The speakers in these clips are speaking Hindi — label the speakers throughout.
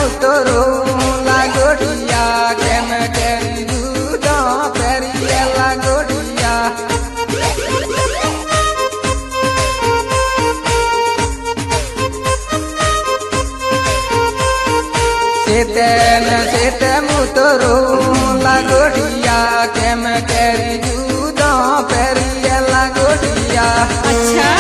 Speaker 1: मुतरो लागोड़िया केम केरी जूदा पेरिया लागोड़िया सेते मुतरो लागोड़िया केम केरी जूदा पेरिया लागोड़िया।
Speaker 2: अच्छा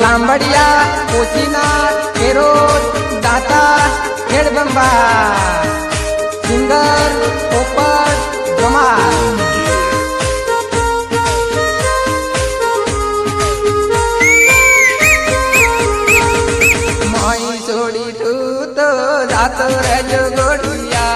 Speaker 1: लांबड़िया कोचिना केरोद दाता खेड़बंबा सिंगर पोपट जमाल माई छोड़ी तू तो जातो रे जोगोड़िया।